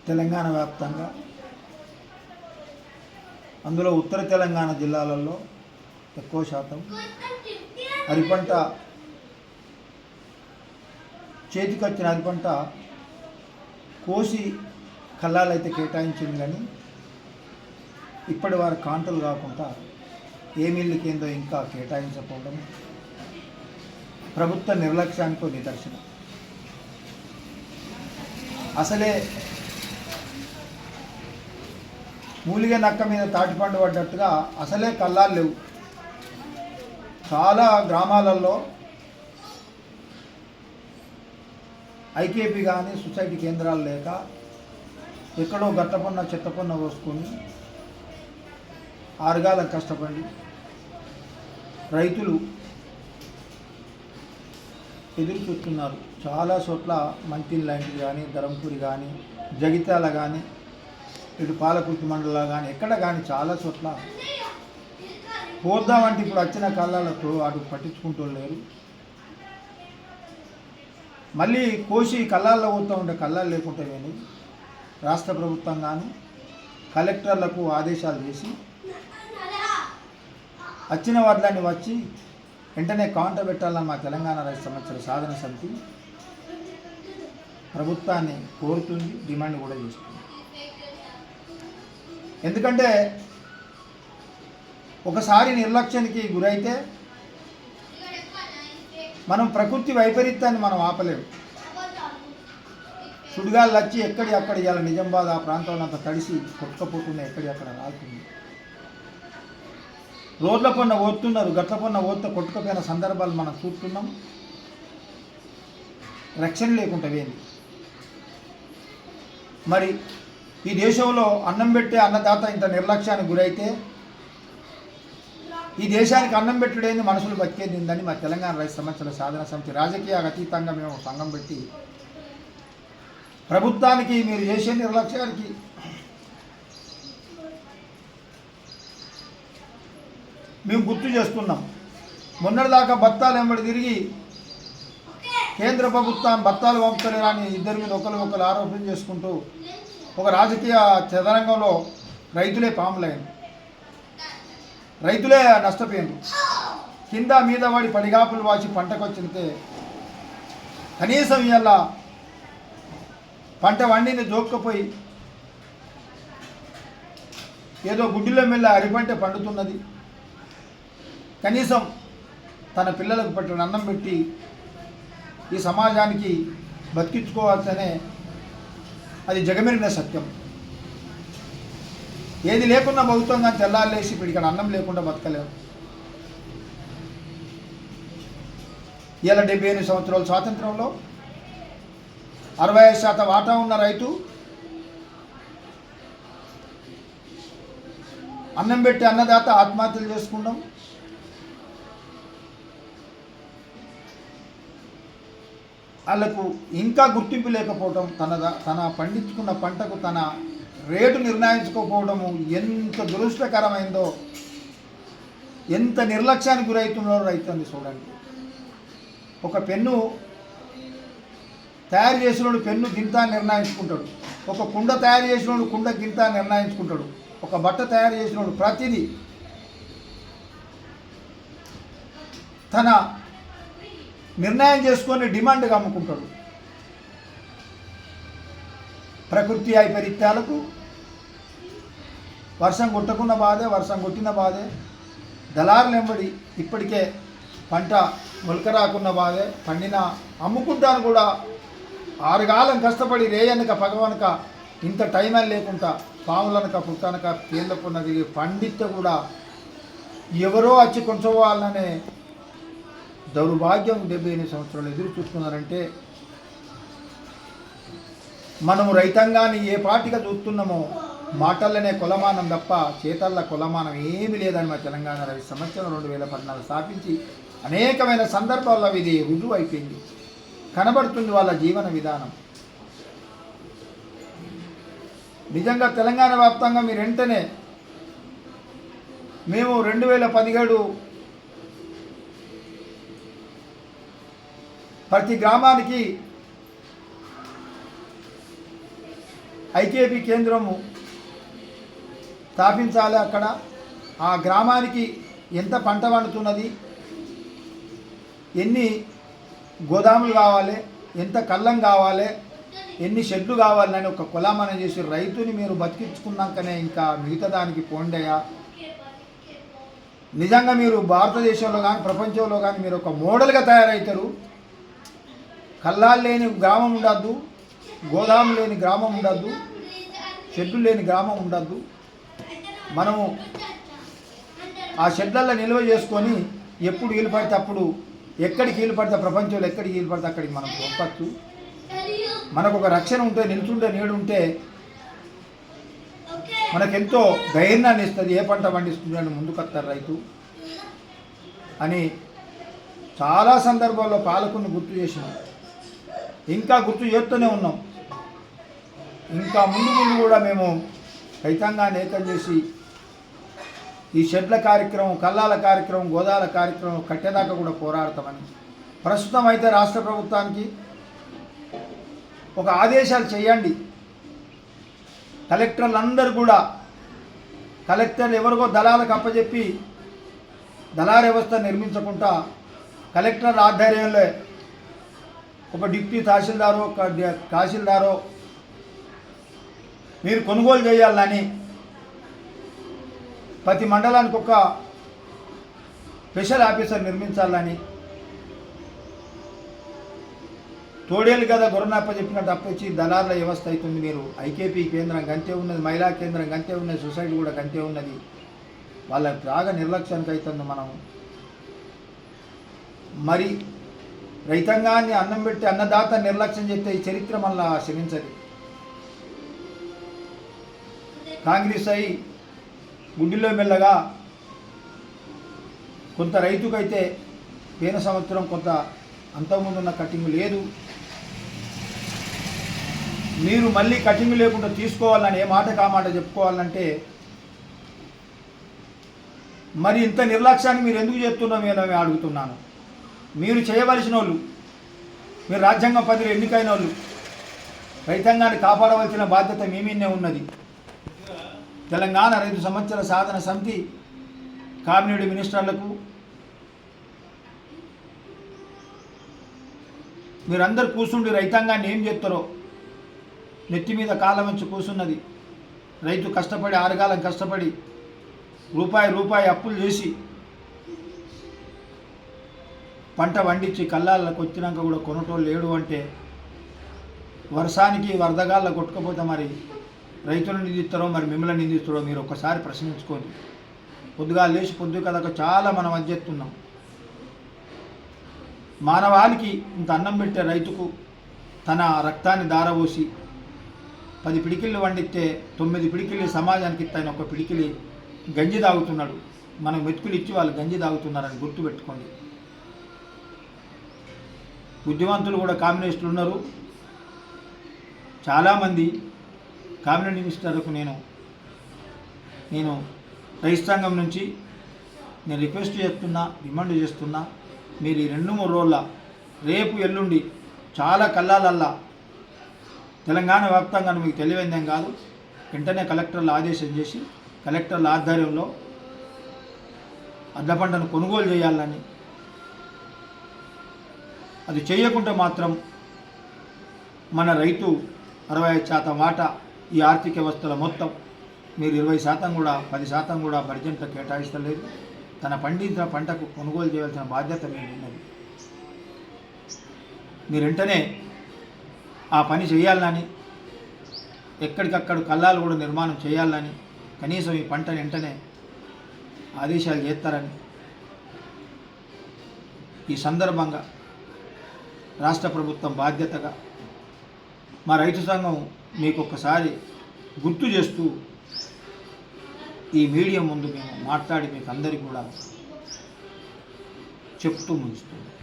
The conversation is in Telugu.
తెలంగాణ వ్యాప్తంగా అందులో ఉత్తర తెలంగాణ జిల్లాలలో ఎక్కువ శాతం వరి పంట చేతికొచ్చిన వరి పంట కోసి కల్లాలైతే కేటాయించింది, కానీ ఇప్పటి వారి కాంటలు కాకుండా ఏ మిల్లుకి ఏందో ఇంకా కేటాయించకపోవడం ప్రభుత్వ నిర్లక్ష్యానికి నిదర్శనం. అసలే మూలిగ నక్క మీద తాటిపండు పడ్డట్టుగా అసలే కల్లాలు లేవు. చాలా గ్రామాలలో ఐకేపీ కానీ సొసైటీ కేంద్రాలు లేక ఎక్కడో గట్టపన్న చెత్తపన్న పోసుకొని ఆరుగాలం కష్టపడి రైతులు ఎదురు చూస్తున్నారు. చాలా చోట్ల మంతిల్ లాంటిది కానీ, ధరంపూరి కానీ, జగిత్యాల కానీ, ఇటు పాలకుర్తి మండలం కానీ, ఎక్కడ కానీ చాలా చోట్ల పోద్దామంటే ఇప్పుడు వచ్చిన కళ్ళతో అటు పట్టించుకుంటూ లేరు. మళ్ళీ కోసి కళ్ళాల్లో పోతూ ఉంటే కళ్ళాలు లేకుండా కానీ రాష్ట్ర ప్రభుత్వం కానీ కలెక్టర్లకు ఆదేశాలు చేసి వచ్చిన వడ్లని వచ్చి వెంటనే కౌంటర్ పెట్టాలని మా తెలంగాణ రైతు సమస్యల సాధన సమితి ప్రభుత్వాన్ని కోరుతుంది, డిమాండ్ కూడా చేస్తుంది. ఎందుకంటే ఒకసారి నిర్లక్ష్యానికి గురైతే మనం ప్రకృతి వైపరీత్యాన్ని మనం ఆపలేము. సుడిగాళ్ళు వచ్చి ఎక్కడి అక్కడ ఇవాళ నిజామాబాద్ ఆ ప్రాంతంలో అంతా తడిసి కొట్టుకపోకుండా ఎక్కడి అక్కడ రాలుతుంది. రోడ్ల పన్న ఓడుతున్నారు, గట్ల పన్న ఓడితే కొట్టుకపోయిన సందర్భాలు మనం చూస్తున్నాం. రక్షణ లేకుండా వేయండి. మరి ఈ దేశంలో అన్నం పెట్టే అన్నదాత ఇంత నిర్లక్ష్యానికి గురైతే ఈ దేశానికి అన్నం పెట్టుడేంది, మనుషులు బతికేది ఉందని మా తెలంగాణ రైతు సమస్యల సాధన సమితి రాజకీయ అతీతంగా మేము సంఘం పెట్టి ప్రభుత్వానికి మీరు చేసే నిర్లక్ష్యానికి మేము గుర్తు చేస్తున్నాం. మొన్నటిదాకా బత్తాలు వెంబడి తిరిగి కేంద్ర ప్రభుత్వం బత్తాలు పంపుతలేరని ఇద్దరి మీద ఒకరు ఆరోపణ చేసుకుంటూ ఒక రాజకీయ చదరంగంలో రైతులే పాములైన, రైతులే నష్టపోయారు. కింద మీద వాడి పడిగాపులు వాచి పంటకు వచ్చితే కనీసం ఇవాళ పంట వండిని జోక్కపోయి ఏదో గుడ్డిలో మెల్ల అరిపంట పండుతున్నది. కనీసం తన పిల్లలకు పట్టిన అన్నం పెట్టి ఈ సమాజానికి బతికించుకోవాల్సనే అది జగమెరిగిన సత్యం. ఏది లేకుండా బతుకుతాం కానీ తెల్లాలేసి ఇప్పుడు ఇక్కడ అన్నం లేకుండా బతకలేము. ఇలా 78 సంవత్సరాల స్వాతంత్రంలో 65% వాటా ఉన్న రైతు అన్నం పెట్టి అన్నదాత ఆత్మహత్యలు చేసుకుంటాం. వాళ్ళకు ఇంకా గుర్తింపు లేకపోవడం, తన పండించుకున్న పంటకు తన రేటు నిర్ణయించుకోకపోవడము ఎంత దురదృష్టకరమైందో, ఎంత నిర్లక్ష్యానికి గురవుతున్నారో రైతుంది చూడండి. ఒక పెన్ను తయారు చేసినోడు పెన్ను గింత నిర్ణయించుకుంటాడు, ఒక కుండ తయారు చేసినోడు కుండ గింత నిర్ణయించుకుంటాడు, ఒక బట్ట తయారు చేసినోడు ప్రతిదీ తన నిర్ణయం చేసుకొని డిమాండ్గా అమ్ముకుంటాడు. ప్రకృతి వైపరీత్యాలకు వర్షం కొట్టకున్న బాధే, వర్షం కొట్టిన బాధే, దళారులు వెంబడి ఇప్పటికే పంట మొలక రాకున్న బాధే, పండిన అమ్ముకుంటాను కూడా 6 కాలం కష్టపడి రేయనక పగవనక ఇంత టైం అని లేకుండా పాములనక పుట్టనక పేర్లకున్నది పండితే కూడా ఎవరో వచ్చి కొంచెం వాళ్ళనే దౌర్భాగ్యం 78 సంవత్సరాలు ఎదురు చూస్తున్నారంటే మనము రైతాంగాన్ని ఏ పార్టీగా చూస్తున్నామో మాటల్లోనే కొలమానం తప్ప చేతల్లో కొలమానం ఏమీ లేదని మా తెలంగాణ రైతు సంవత్సరం 2014 స్థాపించి అనేకమైన సందర్భాల్లో ఇది రుజువు అయిపోయింది, కనబడుతుంది వాళ్ళ జీవన విధానం. నిజంగా తెలంగాణ వ్యాప్తంగా మీరు వెంటనే మేము 2017 ప్రతి గ్రామానికి ఐకేపీ కేంద్రము స్థాపించాలి. అక్కడ ఆ గ్రామానికి ఎంత పంట పండుతున్నది, ఎన్ని గోదాములు కావాలి, ఎంత కళ్ళం కావాలి, ఎన్ని షెడ్లు కావాలని ఒక కొలామన చేసి రైతుని మీరు బతికించుకున్నాకనే ఇంకా మిగతా దానికి పోండయా. నిజంగా మీరు భారతదేశంలో కానీ ప్రపంచంలో కానీ మీరు ఒక మోడల్గా తయారవుతారు. కల్లాలు లేని గ్రామం ఉండద్దు, గోదాము లేని గ్రామం ఉండద్దు, షెడ్లు లేని గ్రామం ఉండద్దు. మనము ఆ షెడ్లలో నిల్వ చేసుకొని ఎప్పుడు వీలు పడితే అప్పుడు, ఎక్కడికి వీలు పడితే ప్రపంచంలో ఎక్కడికి వీలు పడితే అక్కడికి మనం పంపచ్చు. మనకు ఒక రక్షణ ఉంటే, నిల్చుంటే నీడు ఉంటే మనకెంతో ధైర్యాన్ని ఇస్తుంది. ఏ పంట పండిస్తుందని ముందుకొస్తారు రైతు అని చాలా సందర్భాల్లో పాలకుని గుర్తు చేసినాం, ఇంకా గుర్తు చేస్తూనే ఉన్నాం. ఇంకా ముందు ముందు కూడా మేము రైతాంగాన్ని ఏకం చేసి ఈ షెడ్ల కార్యక్రమం, కల్లాల కార్యక్రమం, గోదాల కార్యక్రమం కట్టేదాకా కూడా పోరాడతామని. ప్రస్తుతం అయితే రాష్ట్ర ప్రభుత్వానికి ఒక ఆదేశాలు చేయండి. కలెక్టర్లందరూ కూడా, కలెక్టర్లు ఎవరికో దళాలకు అప్పచెప్పి దళార వ్యవస్థ నిర్మించకుండా కలెక్టర్ ఆధ్వర్యంలో ఒక డిప్యూటీ తహసీల్దారో ఒక తహసీల్దారో మీరు కొనుగోలు చేయాలని, ప్రతి మండలానికి ఒక స్పెషల్ ఆఫీసర్ నిర్మించాలని, తోడేలు కదా గొర్రెనప్ప చెప్పినట్టు అప్పచ్చి దళారుల వ్యవస్థ అవుతుంది. మీరు ఐకేపీ కేంద్రం గంతే ఉన్నది, మహిళా కేంద్రం గంతే ఉన్నది, సొసైటీ కూడా గంతే ఉన్నది. వాళ్ళ బాగా నిర్లక్ష్యానికి అవుతుంది. మనం మరి రైతాంగాన్ని అన్నం పెట్టి అన్నదాత నిర్లక్ష్యం చేస్తే ఈ చరిత్ర మళ్ళా క్షమించదు. కాంగ్రెస్ అయి గుడ్డిలో మెల్లగా కొంత రైతుకైతే పోయిన సంవత్సరం కొంత అంతకుముందున్న కటింగ్ లేదు, మీరు మళ్ళీ కటింగ్ లేకుండా తీసుకోవాలని ఏ మాట కామాట చెప్పుకోవాలంటే మరి ఇంత నిర్లక్ష్యాన్ని మీరు ఎందుకు చేస్తున్నారో నేను అడుగుతున్నాను. మీరు చేయవలసిన వాళ్ళు, మీరు రాజ్యాంగం పదవిలో ఎన్నికైన వాళ్ళు, రైతాంగాన్ని కాపాడవలసిన బాధ్యత మీ మీదనే ఉన్నది. తెలంగాణ రైతు సంవత్సర సాధన సమితి కేబినెట్ మినిస్టర్లకు మీరందరూ కూర్చుండి రైతాంగాన్ని ఏం చేస్తారో నెత్తి మీద కాళ్ళ మంచి కూర్చున్నది. రైతు కష్టపడి ఆరుగాలం కష్టపడి రూపాయి అప్పులు చేసి పంట పండించి కల్లాలకు వచ్చినాక కూడా కొనటోళ్ళు లేడు అంటే వర్షానికి వరదగాళ్ళ కొట్టుకపోతే మరి రైతులను నిందిస్తారో మరి మిమ్మల్ని నిందిస్తారో మీరు ఒక్కసారి ప్రశ్నించుకోండి. పొద్దుగా లేచి పొద్దు కదక చాలా మనం అధ్యస్తున్నాం. మానవాళికి ఇంత అన్నం పెట్టే రైతుకు తన రక్తాన్ని దారపోసి 10 పిడికిళ్ళు వండితే 9 పిడికిళ్ళు సమాజానికి ఇస్తాయని ఒక పిడికిలి గంజి తాగుతున్నాడు. మనం మెతుకులు ఇచ్చి వాళ్ళు గంజి తాగుతున్నారని గుర్తుపెట్టుకోండి. బుద్ధిమంతులు కూడా కమ్యూనిస్టులు ఉన్నారు. చాలామంది కేబినెట్ మినిస్టర్లకు నేను రైతు సంఘం నుంచి నేను రిక్వెస్ట్ చేస్తున్నా, డిమాండ్ చేస్తున్నా, మీరు ఈ 2-3 రోజుల రేపు ఎల్లుండి చాలా కల్లాలల్లా తెలంగాణ వ్యాప్తంగా మీకు తెలియనిదేం కాదు, వెంటనే కలెక్టర్లు ఆదేశం చేసి కలెక్టర్ల ఆధ్వర్యంలో అడ్ల పంటను కొనుగోలు చేయాలని, అది చేయకుంటే మాత్రం మన రైతు 65% వాటా ఈ ఆర్థిక వ్యవస్థలో మొత్తం మీరు 20% కూడా 10% కూడా బడ్జెట్లో కేటాయిస్తలేదు. తన పండించిన పంటకు కొనుగోలు చేయాల్సిన బాధ్యత మీరు ఉన్నది. మీరు వెంటనే ఆ పని చేయాలని, ఎక్కడికక్కడ కల్లాలు కూడా నిర్మాణం చేయాలని, కనీసం ఈ పంటను వెంటనే ఆదేశాలు చేస్తారని ఈ సందర్భంగా రాష్ట్ర ప్రభుత్వం బాధ్యతగా మా రైతు సంఘం మీకు ఒక్కసారి గుర్తు చేస్తూ ఈ మీడియా ముందు మేము మాట్లాడి మీకు అందరికీ కూడా చెప్తూ ముగిస్తుంది.